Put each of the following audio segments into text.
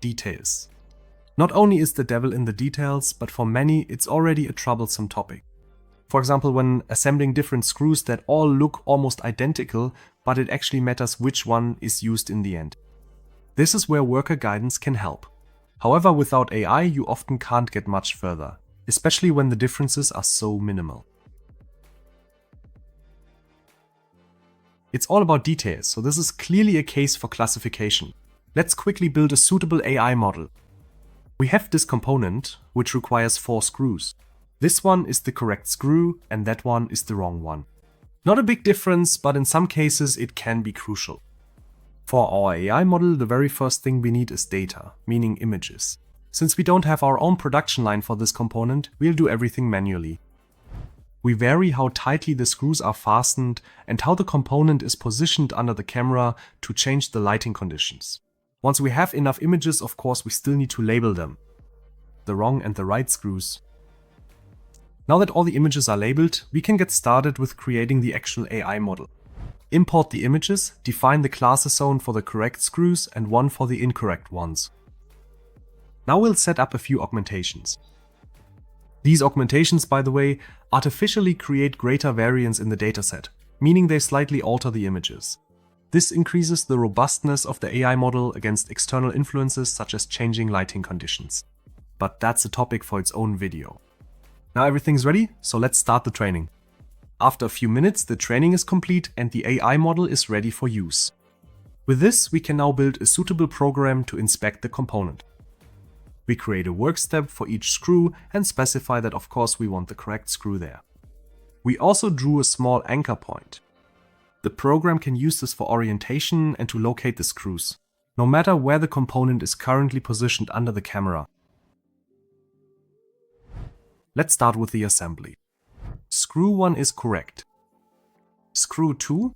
details. Not only is the devil in the details, but for many it's already a troublesome topic. For example, when assembling different screws that all look almost identical, but it actually matters which one is used in the end. This is where worker guidance can help. However, without AI, you often can't get much further, especially when the differences are so minimal. It's all about details, so this is clearly a case for classification. Let's quickly build a suitable AI model. We have this component, which requires 4 screws. This one is the correct screw, and that one is the wrong one. Not a big difference, but in some cases it can be crucial. For our AI model, the very first thing we need is data, meaning images. Since we don't have our own production line for this component, we'll do everything manually. We vary how tightly the screws are fastened and how the component is positioned under the camera to change the lighting conditions. Once we have enough images, of course, we still need to label them. The wrong and the right screws. Now that all the images are labeled, we can get started with creating the actual AI model. Import the images, define the classes zone for the correct screws and one for the incorrect ones. Now we'll set up a few augmentations. These augmentations, by the way, artificially create greater variance in the dataset, meaning they slightly alter the images. This increases the robustness of the AI model against external influences such as changing lighting conditions. But that's a topic for its own video. Now everything's ready, so let's start the training. After a few minutes, the training is complete and the AI model is ready for use. With this, we can now build a suitable program to inspect the component. We create a work step for each screw and specify that of course we want the correct screw there. We also drew a small anchor point. The program can use this for orientation and to locate the screws, no matter where the component is currently positioned under the camera. Let's start with the assembly. Screw 1 is correct. Screw 2?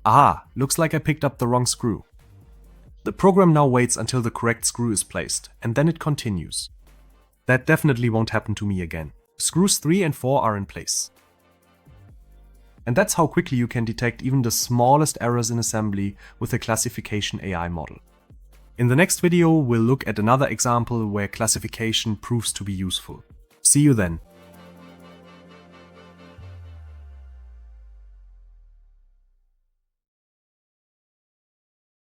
Aha, looks like I picked up the wrong screw. The program now waits until the correct screw is placed, and then it continues. That definitely won't happen to me again. Screws 3 and 4 are in place. And that's how quickly you can detect even the smallest errors in assembly with a classification AI model. In the next video, we'll look at another example where classification proves to be useful. See you then.